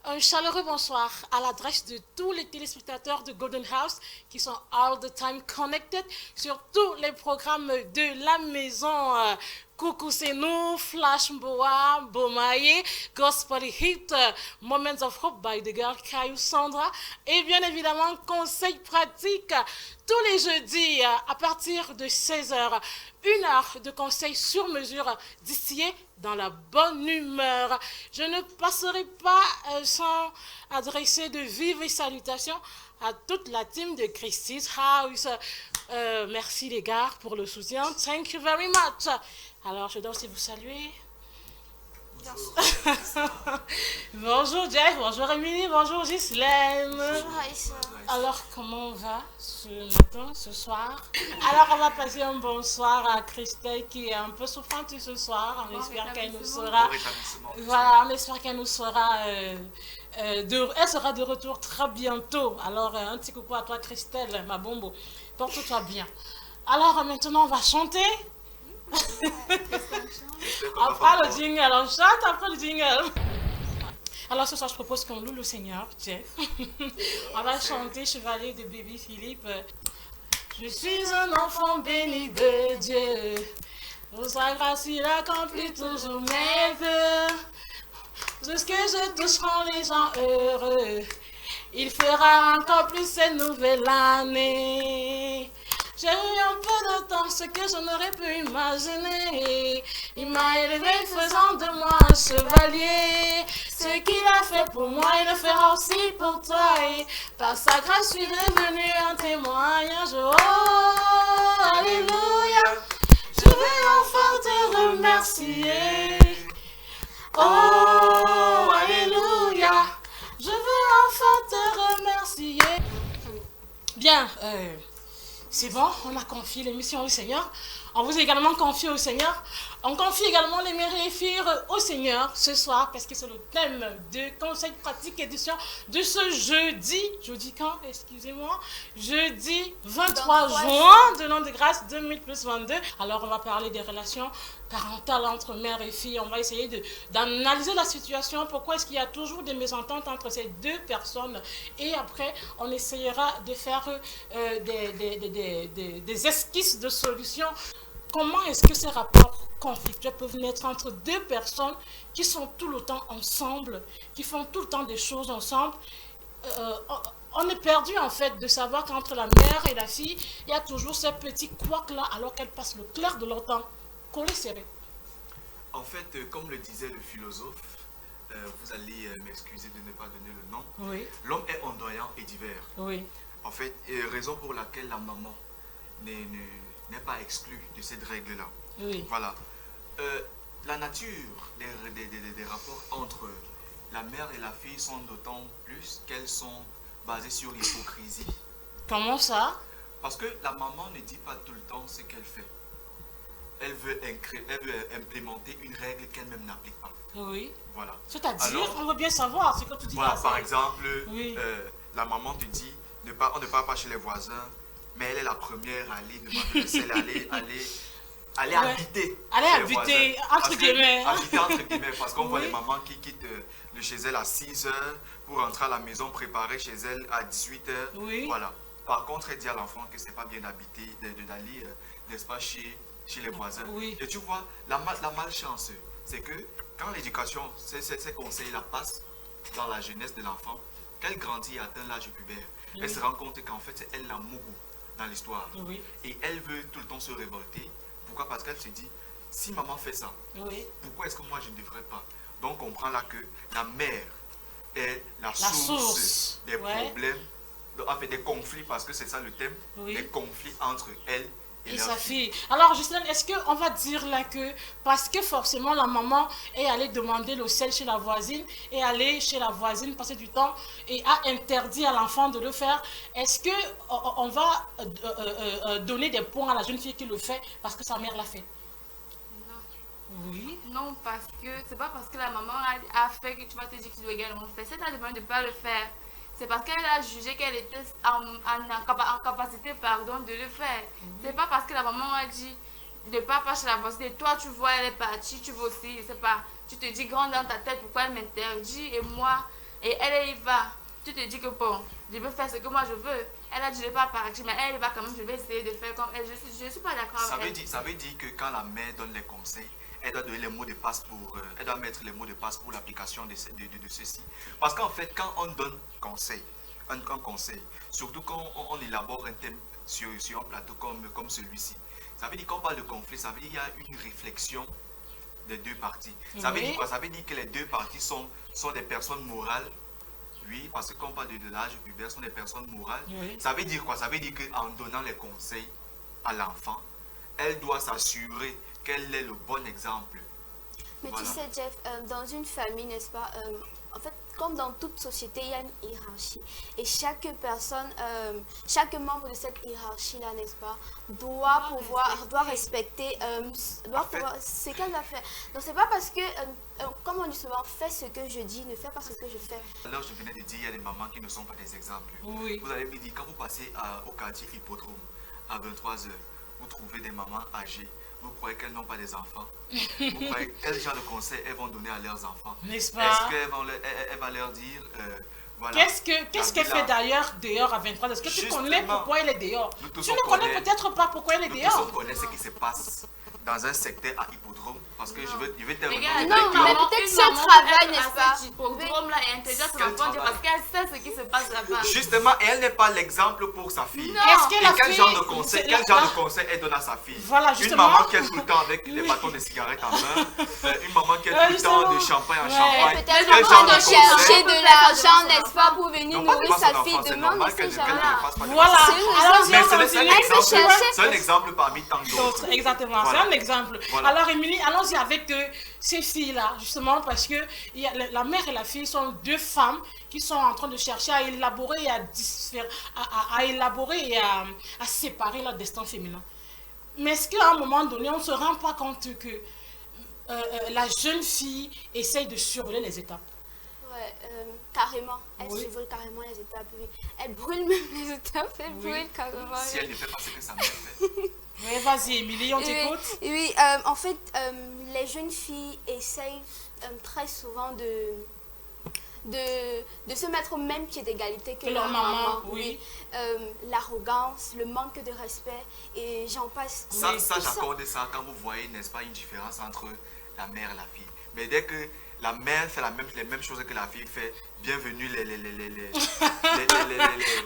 Un chaleureux bonsoir à l'adresse de tous les téléspectateurs de Golden House qui sont all the time connected sur tous les programmes de la maison. Coucou, c'est nous, Flash Mboa, Bomaye, Gospel Hit, Moments of Hope by the girl Caillou Sandra et bien évidemment conseils pratiques tous les jeudis à partir de 16 h. Une heure de conseils sur mesure distillés dans la bonne humeur. Je ne passerai pas sans adresser de vives salutations à toute la team de Christie's House. Merci les gars pour le soutien. Thank you very much. Alors, je dois aussi vous saluer. Bonjour Jeff, bonjour Emily, bonjour Ghislaine. Bonjour Aïssa. Alors, comment on va ce matin, ce soir? Alors, on va passer un bonsoir à Christelle qui est un peu souffrante ce soir. On espère qu'elle nous sera. Voilà, on espère qu'elle nous sera. Elle sera de retour très bientôt. Alors, un petit coucou à toi, Christelle, ma bombo. Porte-toi bien. Alors, maintenant, on va chanter. Après le jingle, on chante après le jingle. Alors ce soir, je propose qu'on loue le Seigneur, Jeff. On va chanter Chevalier de Baby Philippe. Je suis un enfant béni de Dieu. Pour sa grâce, il accomplit toujours mes vœux. Tout ce que je touche rend les gens heureux. Il fera encore plus cette nouvelle année. J'ai eu un peu de temps, ce que je n'aurais pu imaginer. Il m'a élevé faisant de moi un chevalier. Ce qu'il a fait pour moi, il le fera aussi pour toi. Et par sa grâce, je suis devenu un témoignage. Oh, alléluia. Je vais enfin te remercier. Oh, alléluia. Je veux enfin te remercier. Bien, c'est bon, on a confié l'émission au Seigneur. On vous a également confié au Seigneur. On confie également les mérifières au Seigneur ce soir parce que c'est le thème de Conseil pratique édition de ce jeudi. Jeudi quand? Excusez-moi. Jeudi 23 juin de l'an de grâce 2022. Alors on va parler des relations parentales entre mère et fille. On va essayer d'analyser la situation. Pourquoi est-ce qu'il y a toujours des mésententes entre ces deux personnes? Et après, on essayera de faire des esquisses de solutions. Comment est-ce que ces rapports conflictuels peuvent naître entre deux personnes qui sont tout le temps ensemble, qui font tout le temps des choses ensemble? Euh, on est perdu en fait de savoir qu'entre la mère et la fille, il y a toujours ces petits couacs-là alors qu'elles passent le clair de leur temps collés serrés. En fait, comme le disait le philosophe, vous allez m'excuser de ne pas donner le nom. Oui. L'homme est ondoyant et divers. Oui. En fait, raison pour laquelle la maman n'est pas exclue de cette règle-là. Oui. Voilà. La nature des rapports entre la mère et la fille sont d'autant plus qu'elles sont basées sur l'hypocrisie. Comment ça? Parce que la maman ne dit pas tout le temps ce qu'elle fait. Elle veut implémenter une règle qu'elle-même n'applique pas. Oui. Voilà. C'est-à-dire, on veut bien savoir ce que tu dis voilà, là. Par exemple, oui. La maman te dit, on ne part pas chez les voisins, mais elle est la première à aller demander le sel, aller habiter. Aller habiter, entre guillemets. Habiter entre guillemets, parce qu'on voit les mamans qui quittent de chez elles à 6 h pour rentrer à la maison, préparer chez elles à 18 h. Oui. Voilà. Par contre, elle dit à l'enfant que c'est pas bien d'habiter, d'aller, n'est-ce pas, chez les voisins. Oui. Et tu vois, la malchance, c'est que quand l'éducation, ces conseils-là passent dans la jeunesse de l'enfant, qu'elle grandit et atteint l'âge pubère, elle se rend compte qu'en fait, c'est elle la mougou dans l'histoire. Oui. Et elle veut tout le temps se révolter. Pourquoi? Parce qu'elle se dit, si maman fait ça, pourquoi est-ce que moi je ne devrais pas? Donc on comprend là que la mère est la source des problèmes, en fait des conflits, parce que c'est ça le thème, des conflits entre elle et sa fille. Alors, Justine, est-ce qu'on va dire là que, parce que forcément la maman est allée demander le sel chez la voisine, et aller chez la voisine passer du temps, et a interdit à l'enfant de le faire, est-ce qu'on va donner des points à la jeune fille qui le fait parce que sa mère l'a fait? Non. Oui. Non, parce que c'est pas parce que la maman a fait que tu vas te dire que tu dois également faire. Si elle t'a demandé de ne pas le faire, c'est parce qu'elle a jugé qu'elle était en capacité de le faire. C'est pas parce que la maman a dit de ne pas chez la voisine. Et toi, tu vois, elle est partie, tu vas aussi, c'est pas. Tu te dis grande dans ta tête pourquoi elle m'interdit et moi, et elle y va, tu te dis que bon, je veux faire ce que moi je veux. Elle a dit je ne vais pas partir, mais elle y va quand même, je vais essayer de faire comme elle. Je ne suis pas d'accord avec elle. Ça veut dire que quand la mère donne les conseils, elle doit donner les mots de passe pour, elle doit mettre les mots de passe pour l'application de ceci. Parce qu'en fait, quand on donne conseil, un conseil, surtout quand on élabore un thème sur un plateau comme celui-ci, ça veut dire qu'on parle de conflit, ça veut dire qu'il y a une réflexion des deux parties. Ça veut dire quoi? Ça veut dire que les deux parties sont des personnes morales. Oui, parce que quand on parle de l'âge pubère, sont des personnes morales. Oui. Ça veut dire quoi? Ça veut dire qu'en donnant les conseils à l'enfant, elle doit s'assurer quel est le bon exemple. Mais voilà. Tu sais, Jeff, dans une famille, n'est-ce pas, en fait, comme dans toute société, il y a une hiérarchie. Et chaque personne, chaque membre de cette hiérarchie-là, n'est-ce pas, doit respecter ce qu'elle va faire. Donc, c'est pas parce que, comme on dit souvent, fais ce que je dis, ne fais pas ce que je fais. Alors, je venais de dire, il y a des mamans qui ne sont pas des exemples. Oui. Vous avez me dit, quand vous passez au quartier Hippodrome, à 23h, vous trouvez des mamans âgées. Vous croyez qu'elles n'ont pas des enfants? Vous croyez quel genre de conseils elles vont donner à leurs enfants? N'est-ce pas? Est-ce qu'elle va leur dire voilà, qu'est-ce qu'elle fait d'ailleurs dehors à 23h? Est-ce que tu connais pourquoi elle est dehors? Tu ne connais peut-être pas pourquoi elle est dehors. Nous tous on connaît ce qui se passe dans un secteur à Hippodrome, parce que je vais te regarder. Non, mais peut-être ce travail, n'est-ce pas? Hippodrome là est intelligente parce qu'elle sait ce qui se passe là-bas. Justement, et elle n'est pas l'exemple pour sa fille. Et quel genre de conseil elle donne à sa fille? Voilà, justement. Une maman qui est tout le temps avec les bâtons de cigarettes en main, une maman qui est tout le temps de champagne en champagne. Peut-être en train de chercher de l'argent, n'est-ce pas, pour venir nourrir sa fille demain, mais c'est jamais. Voilà. Mais c'est un exemple parmi tant d'autres. Exactement, c'est un exemple. Alors, Émilie, allons-y avec ces filles-là, justement, parce que la mère et la fille sont deux femmes qui sont en train de chercher à élaborer et à séparer leur destin féminin. Mais est-ce qu'à un moment donné, on ne se rend pas compte que la jeune fille essaye de survoler les étapes? Ouais, carrément. Elle survole carrément les étapes, oui. Elle brûle même les étapes, elle brûle carrément. Si elle ne fait pas ce que ça me fait. Oui, vas-y, Émilie, on t'écoute. Oui, en fait, les jeunes filles essayent très souvent de se mettre au même pied d'égalité que leur maman. Oui. L'arrogance, le manque de respect, et j'en passe. Ça j'accorde ça quand vous voyez, n'est-ce pas, une différence entre la mère et la fille. Mais dès que la mère fait les mêmes choses que la fille fait, bienvenue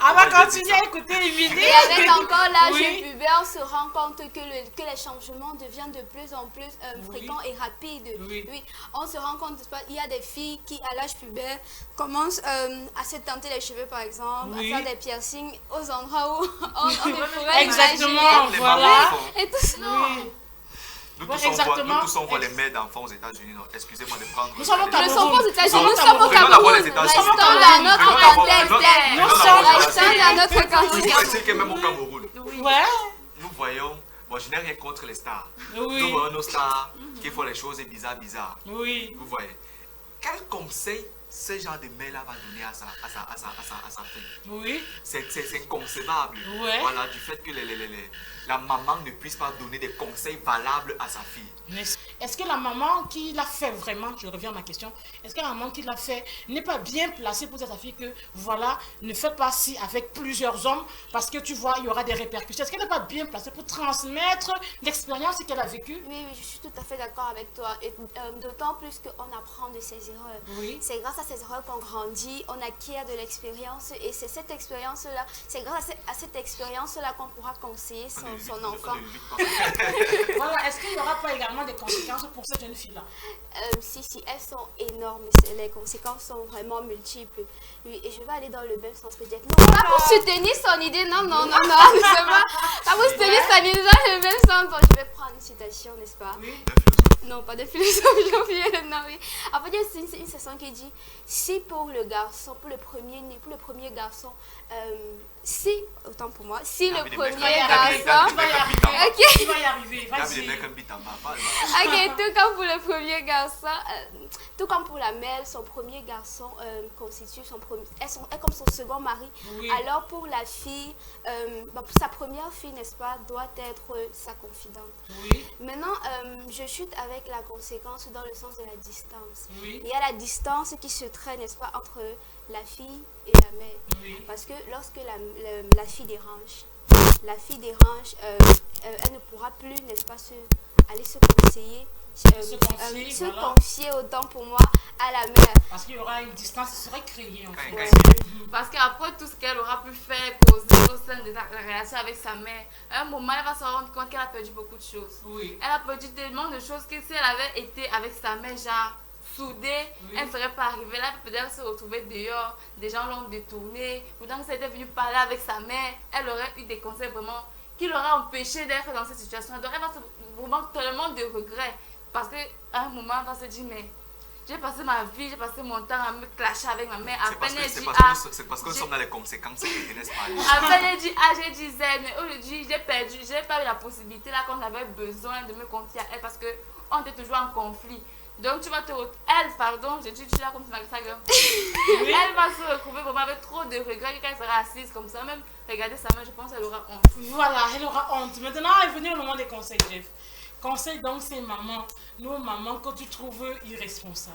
on va continuer à écouter Émilie. Et avec encore l'âge pubère, on se rend compte que les changements deviennent de plus en plus fréquents et rapides. Oui. On se rend compte, il y a des filles qui, à l'âge pubère, commencent à se tenter les cheveux, par exemple, à faire des piercings aux endroits où on ne pourrait exactement, voilà. Et tout ça. Nous tous on voit les mères d'enfants aux États-Unis. Excusez-moi de prendre. Nous sommes aux États-Unis, nous sommes au Cameroun. Restons dans notre contexte. Restons que même au Cameroun. Nous voyons, bon, je n'ai rien contre les stars. Nous voyons nos stars qui font les choses bizarres. Oui. Vous voyez. Quel conseil ce genre de mère-là va donner à sa fille? Oui. C'est inconcevable. Ouais. Voilà, du fait que la maman ne puisse pas donner des conseils valables à sa fille. Est-ce que la maman qui l'a fait vraiment, je reviens à ma question, est-ce que la maman qui l'a fait n'est pas bien placée pour dire à sa fille que voilà, ne faites pas ci avec plusieurs hommes parce que tu vois, il y aura des répercussions? Est-ce qu'elle n'est pas bien placée pour transmettre l'expérience qu'elle a vécue? Oui, je suis tout à fait d'accord avec toi. Et d'autant plus qu'on apprend de ses erreurs. Oui. C'est grâce à ces erreurs qu'on grandit, on acquiert de l'expérience et c'est cette expérience-là, c'est grâce à cette expérience-là qu'on pourra conseiller son enfant. Voilà, est-ce qu'il n'y aura pas également des conséquences pour cette jeune fille-là? Si, elles sont énormes. Les conséquences sont vraiment multiples. Oui, et je vais aller dans le même sens que Jeff. Non, pas pour soutenir son idée, non, c'est pas pour soutenir son idée dans le même sens. Bon, je vais prendre une citation, n'est-ce pas? Oui. Non, pas de philosophie, non, oui. En fait, c'est une citation qui dit, si pour le garçon, pour le premier garçon, si, autant pour moi, si le premier Tu vas y arriver. garçon... Tu vas y arriver. Vas-y. Ok, tout comme pour le premier garçon, tout comme pour la mère, son premier garçon constitue son premier, est comme son second mari. Oui. Alors pour la fille, pour sa première fille, n'est-ce pas, doit être sa confidente. Oui. Maintenant, je chute avec la conséquence dans le sens de la distance. Oui. Il y a la distance qui se traîne, n'est-ce pas, entre la fille et la mère. Oui. Parce que lorsque la fille dérange, elle ne pourra plus, n'est-ce pas, aller se conseiller, se confier autant pour moi à la mère. Parce qu'il y aura une distance qui serait créée en fait. Ouais. Parce qu'après tout ce qu'elle aura pu faire, causer au sein de la relation avec sa mère, à un moment, elle va se rendre compte qu'elle a perdu beaucoup de choses. Oui. Elle a perdu tellement de choses que si elle avait été avec sa mère, genre, soudée, Oui. elle ne serait pas arrivée là, peut-être se retrouver dehors, des gens l'ont détournée, pourtant que c'était venu parler avec sa mère, elle aurait eu des conseils vraiment qui l'auraient empêché d'être dans cette situation. Donc elle va se vraiment tellement de regrets, parce qu'à un moment, elle va se dire, mais j'ai passé ma vie, j'ai passé mon temps à me clasher avec ma mère. C'est parce que nous sommes dans les conséquences qui n'est pas. À peine elle dit A, j'ai dit Z, mais aujourd'hui j'ai perdu, j'ai pas eu la possibilité là quand j'avais besoin de me confier à elle parce que on était toujours en conflit. Donc tu vas te elle, pardon, je dis là comme ça, elle va se retrouver vraiment avec trop de regrets quand elle sera assise comme ça, même regarder sa main, je pense qu'elle aura honte. Voilà, elle aura honte. Maintenant est venu le moment des conseils, Jeff. Conseil donc c'est maman, nos mamans que tu trouves irresponsables.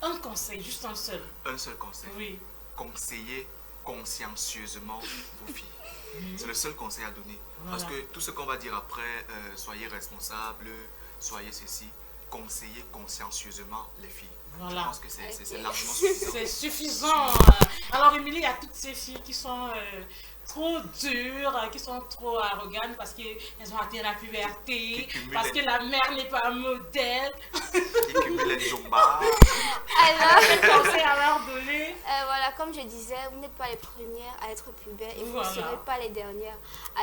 Un conseil, juste un seul. Un seul conseil. Oui. Conseillez consciencieusement vos filles. C'est le seul conseil à donner. Voilà. Parce que tout ce qu'on va dire après, soyez responsables, soyez ceci, conseillez consciencieusement les filles. Voilà. Je pense que c'est largement suffisant. C'est suffisant. Alors, Émilie, il y a toutes ces filles qui sont trop dures, qui sont trop arrogantes parce qu'elles ont atteint la puberté, parce que la mère n'est pas un modèle. Qui cumulent les jombas. Alors, Quel conseil à leur donner? voilà, comme je disais, vous n'êtes pas les premières à être pubères et vous ne Voilà. serez pas les dernières.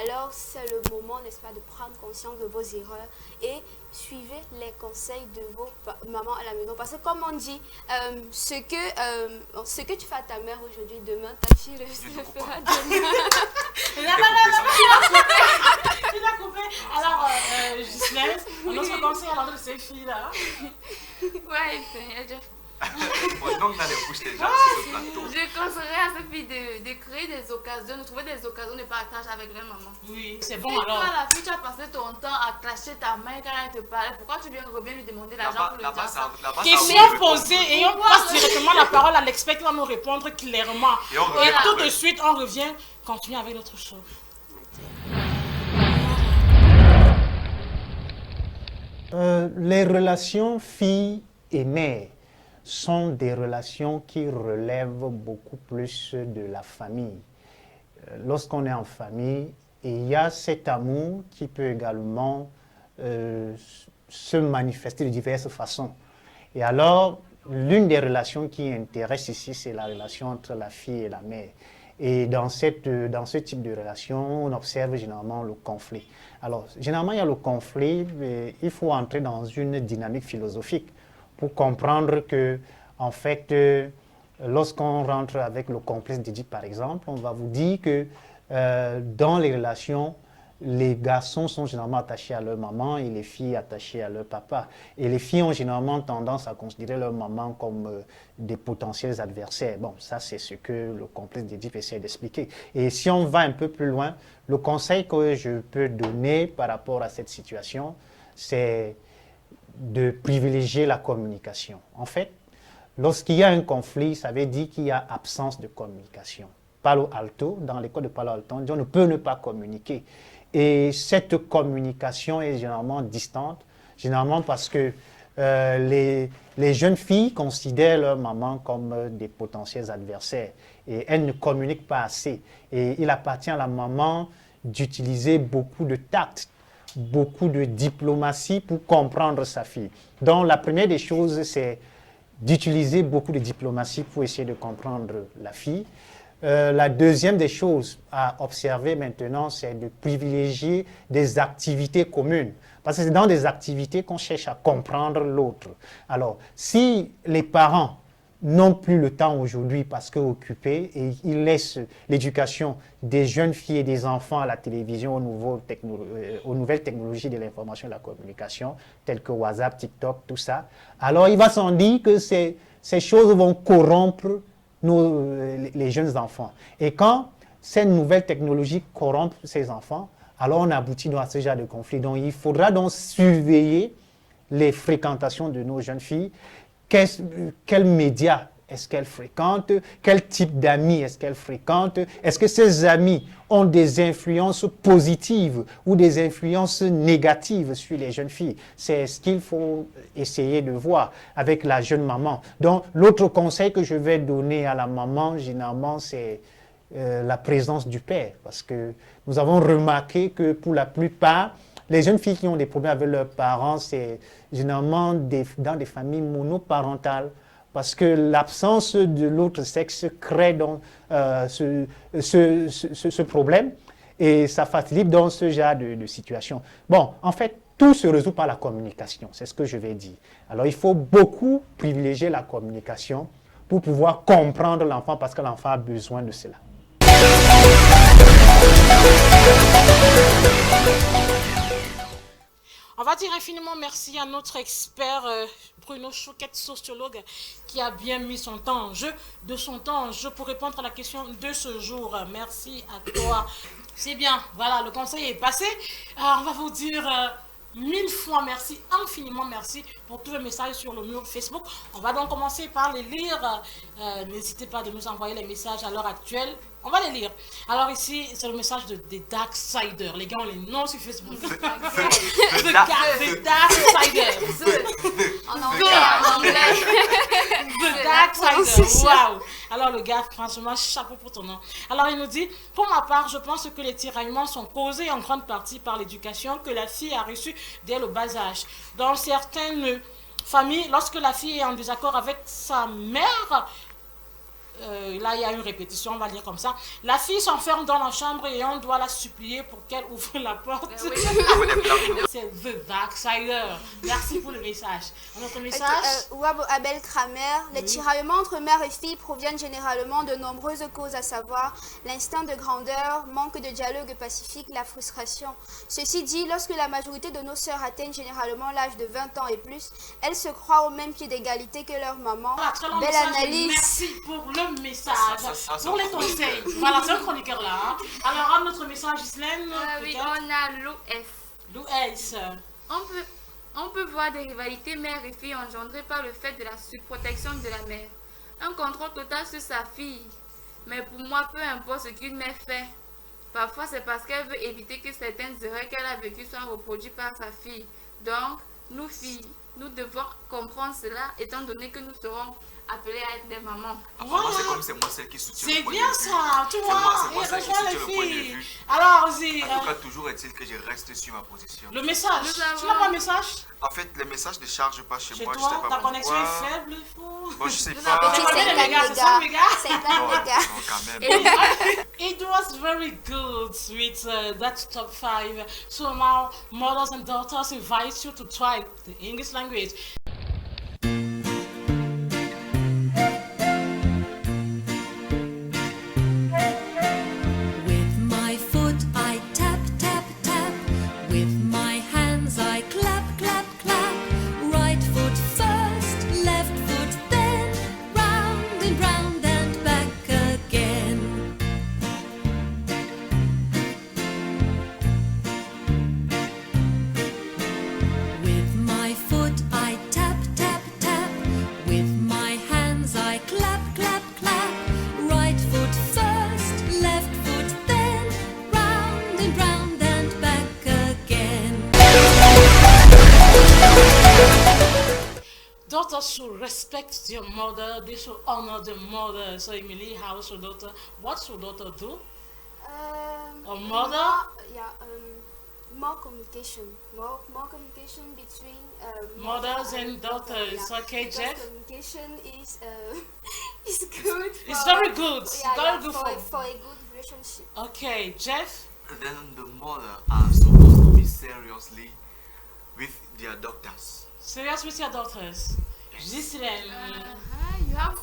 Alors, c'est le moment, n'est-ce pas, de prendre conscience de vos erreurs et suivez les conseils de vos mamans à la maison. Parce que comme on dit, ce que tu fais à ta mère aujourd'hui, demain, ta fille le fera demain. Tu l'as coupé. Alors, Ghislaine, notre conseil à l'endroit de ces filles-là. Ouais, c'est On est dans les bouches des gens sur ce plateau. je conseillerais à ces filles de créer des occasions, de trouver des occasions de partage avec leur maman. Oui, c'est bon Si toi, alors. la fille, tu as passé ton temps à clasher ta mère quand elle te parlait, pourquoi tu reviens lui demander l'argent pour le Là-bas, dire ça? Question posée et on passe directement la parole à l'expert qui va nous répondre clairement. Et on revient Et tout après. de suite, on revient, continue avec notre show. Les relations filles et mère sont des relations qui relèvent beaucoup plus de la famille. Lorsqu'on est en famille, il y a cet amour qui peut également se manifester de diverses façons. Et alors, l'une des relations qui intéresse ici, c'est la relation entre la fille et la mère. Et dans ce type de relation, on observe généralement le conflit. Alors, généralement, il y a le conflit, mais il faut entrer dans une dynamique philosophique pour comprendre que, en fait, lorsqu'on rentre avec le complexe d'Édipe, par exemple, on va vous dire que dans les relations, les garçons sont généralement attachés à leur maman et les filles attachées à leur papa. Et les filles ont généralement tendance à considérer leur maman comme des potentiels adversaires. Bon, ça c'est ce que le complexe d'Édipe essaie d'expliquer. Et si on va un peu plus loin, le conseil que je peux donner par rapport à cette situation, c'est de privilégier la communication. En fait, lorsqu'il y a un conflit, ça veut dire qu'il y a absence de communication. Palo Alto, dans l'école de Palo Alto, on dit on ne peut ne pas communiquer. Et cette communication est généralement distante, généralement parce que les jeunes filles considèrent leur maman comme des potentiels adversaires et elles ne communiquent pas assez. Et il appartient à la maman d'utiliser beaucoup de tact, beaucoup de diplomatie pour comprendre sa fille. Donc la première des choses, c'est d'utiliser beaucoup de diplomatie pour essayer de comprendre la fille. La deuxième des choses à observer maintenant, c'est de privilégier des activités communes. Parce que c'est dans des activités qu'on cherche à comprendre l'autre. Alors, si les parents n'ont plus le temps aujourd'hui parce qu'occupés et ils laissent l'éducation des jeunes filles et des enfants à la télévision aux nouvelles technologies de l'information et de la communication, telles que WhatsApp, TikTok, tout ça. Alors il va sans dire que ces choses vont corrompre les jeunes enfants. Et quand ces nouvelles technologies corrompent ces enfants, alors on aboutit à ce genre de conflit. Donc il faudra donc surveiller les fréquentations de nos jeunes filles. Quels médias est-ce qu'elles fréquentent? Quel type d'amis est-ce qu'elles fréquentent? Est-ce que ces amis ont des influences positives ou des influences négatives sur les jeunes filles? C'est ce qu'il faut essayer de voir avec la jeune maman. Donc, l'autre conseil que je vais donner à la maman, généralement, c'est la présence du père. Parce que nous avons remarqué que pour la plupart, les jeunes filles qui ont des problèmes avec leurs parents, c'est généralement dans des familles monoparentales, parce que l'absence de l'autre sexe crée donc ce problème et ça facilite dans ce genre de situation. Bon, en fait, tout se résout par la communication, c'est ce que je vais dire. Alors, il faut beaucoup privilégier la communication pour pouvoir comprendre l'enfant, parce que l'enfant a besoin de cela. On va dire infiniment merci à notre expert Bruno Chouquette, sociologue, qui a bien mis son temps en jeu, pour répondre à la question de ce jour. Merci à toi. C'est bien, voilà, le conseil est passé. On va vous dire 1000 fois merci, infiniment merci pour tous les messages sur le mur Facebook. On va donc commencer par les lire. N'hésitez pas de nous envoyer les messages à l'heure actuelle. On va les lire. Alors ici, c'est le message des Darksiders. Les gars ont les noms sur Facebook. The Darksiders. En anglais. The Darksiders. Waouh. Alors le gars, franchement, chapeau pour ton nom. Alors il nous dit, pour ma part, je pense que les tiraillements sont causés en grande partie par l'éducation que la fille a reçue dès le bas âge. Dans certaines familles, lorsque la fille est en désaccord avec sa mère, là il y a une répétition, on va lire comme ça. La fille s'enferme dans la chambre et on doit la supplier pour qu'elle ouvre la porte. C'est The Darksider. Merci pour le message. Notre message. Wabo Abel Kramer. Les tiraillements entre mère et fille proviennent généralement de nombreuses causes, à savoir l'instinct de grandeur, manque de dialogue pacifique, la frustration. Ceci dit, lorsque la majorité de nos sœurs atteignent généralement l'âge de 20 ans et plus, elles se croient au même pied d'égalité que leur maman. Voilà, belle analyse. Merci pour le message, pour les conseils. Voilà, c'est un chroniqueur là. Hein. Alors, à notre message, Islaine. Oui, on a Louis. On peut voir des rivalités mère et fille engendrées par le fait de la surprotection de la mère. Un contrôle total sur sa fille. Mais pour moi, peu importe ce qu'une mère fait. Parfois, c'est parce qu'elle veut éviter que certaines erreurs qu'elle a vécues soient reproduites par sa fille. Donc, nous filles, nous devons comprendre cela, étant donné que nous serons appelées à être des mamans. Voilà. C'est comme c'est moi celle qui soutient le point de vue. C'est bien ça, tu vois. C'est moi celle qui soutient le point de vue. Alors, aussi. En tout cas, toujours est-il que je reste sur ma position. Le message. Tu n'as pas le message? En fait, les messages ne chargent pas chez moi. Toi, je sais pas ta pourquoi. connexion est faible, il faut. Bon, je sais pas. C'est un méga. Quand même. It was very good with that top 5. So now, mothers and daughters invite you to try the English language. Daughters should respect their mother, they should honor the mother. So Emily, how should daughter, what should daughter do? A mother? More communication. More communication between mothers and daughters. Yeah. Okay, because Jeff? communication is is good. It's very good. Yeah, very good for a good relationship. Okay, Jeff? Then the mother are supposed to be seriously with their daughters. Serious with your daughters? Yes. Gislaine. You have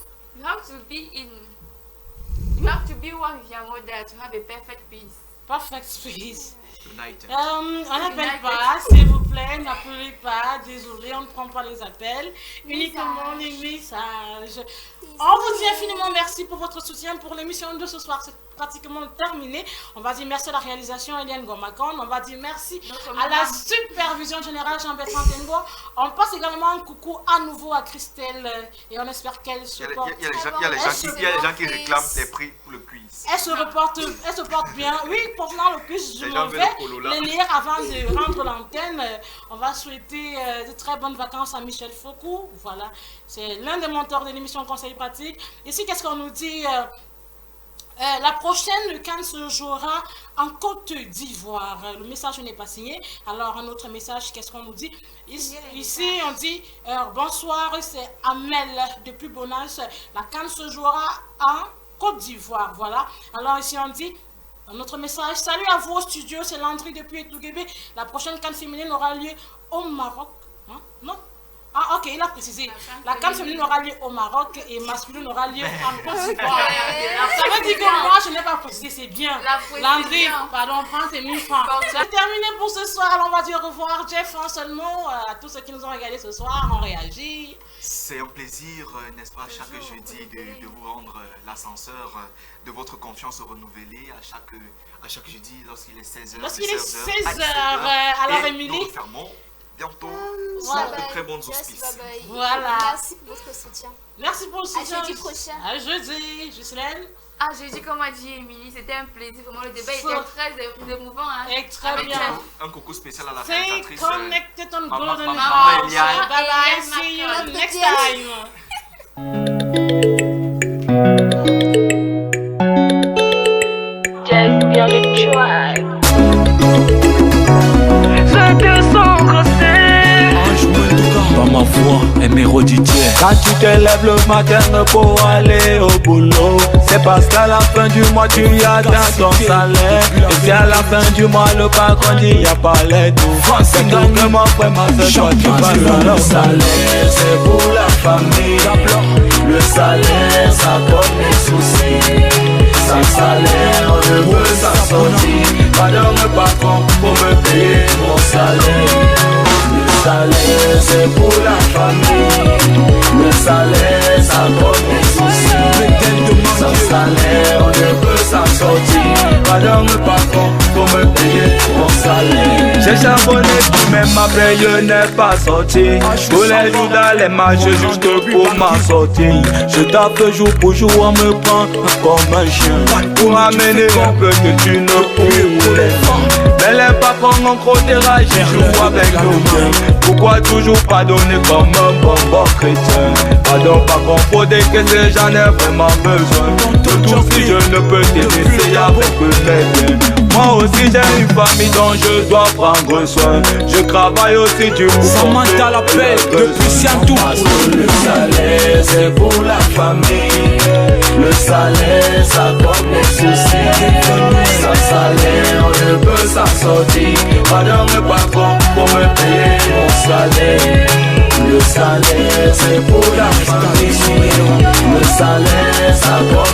one with your mother to have a perfect peace. Perfect peace. United. On n'appelle pas, s'il vous plaît, n'appelez pas, désolé, on ne prend pas les appels, uniquement les messages. On vous dit infiniment merci pour votre soutien pour l'émission de ce soir, c'est pratiquement terminé. On va dire merci à la réalisation Eliane Gomakon, on va dire merci à la supervision générale Jean-Bertrand Tengo. On passe également un coucou à nouveau à Christelle et on espère qu'elle se porte. Il y a les gens qui réclament les prix pour le quiz. Elle se porte bien. Oui, concernant le quiz, je m'en vais les lire avant de rendre l'antenne. On va souhaiter de très bonnes vacances à Michel Foucault. Voilà, c'est l'un des mentors de l'émission Conseil pratique. Ici, qu'est-ce qu'on nous dit? La prochaine, le 15 se jouera en Côte d'Ivoire. Le message n'est pas signé. Alors, un autre message, qu'est-ce qu'on nous dit? Ici, on dit bonsoir, c'est Amel depuis Bonas. La CAN se jouera en Côte d'Ivoire. Voilà. Alors, ici, on dit notre message. Salut à vous au studio, c'est Landry depuis Etouguébé. La prochaine CAN féminine aura lieu au Maroc. Hein? Non? Ah, ok, il a précisé. La CAN féminine aura lieu au Maroc et masculine aura lieu en Côte d'Ivoire. Ça veut dire que moi, je n'ai pas précisé, c'est bien. Landry, pardon, prends tes 1000 francs. C'est terminé pour ce soir. Alors, on va dire au revoir, Jeff, un seul mot à tous ceux qui nous ont regardé ce soir. On réagit. C'est un plaisir, n'est-ce pas, chaque jeudi de vous rendre l'ascenseur de votre confiance renouvelée à chaque jeudi lorsqu'il est 16h. Lorsqu'il est 16h, alors Émilie. Nous refermons bientôt voilà. De très bons auspices. Voilà. Merci pour votre soutien. Merci pour le soutien. À jeudi prochain. À jeudi, Justine. Ah, jeudi, comme a dit Émilie, c'était un plaisir. Vraiment, le débat était très émouvant. Hein. Et très bien. Un coucou spécial à la Stay réalisatrice. connected on Golden Maman House. Bye bye. See you next time. Just be on the track. C'était son grossesse. Dans ma voix, est méloditienne. Quand tu te lèves le matin pour aller au boulot, c'est parce qu'à la fin du mois tu y atteins ton salaire. Et si à la fin du mois le patron dit y a pas l'aide, c'est donc vraiment vraiment ce choix tu passes à leur salaire. C'est pour la famille. Le salaire ça donne les soucis. Sans salaire on ne peut s'en sortir. Pardon le patron pour me payer mon salaire. Le salaire c'est pour la famille. Le salaire ça donne les soucis. Sans salaire on ne peut s'en sortir. Pardon le patron pour me payer mon salaire. J'ai charbonné puis même ma paye n'est pas sortie. Tous les jours dans les matchs juste pour m'en sortir. Je tape jour pour jour, on me prend comme un chien. Pour amener un peu que tu ne pourrais pas. Mais les patrons ont trop dérangé, joue avec nos biens. Pourquoi toujours pas donner comme un bon chrétien? Pardon pas comprendre que ces gens n'ont vraiment besoin. Toujours si je ne peux t'aider, c'est avec mes biens. Moi aussi j'ai une famille dont je dois prendre soin. Je travaille aussi du coup. Ça mental appel depuis Siantou. Le salaire c'est pour la famille. Le salaire ça donne les soucis. Sans salaire on ne peut s'en sortir. Pardon le patron pour me payer mon salaire. Le salaire c'est pour la famille. Le salaire ça donne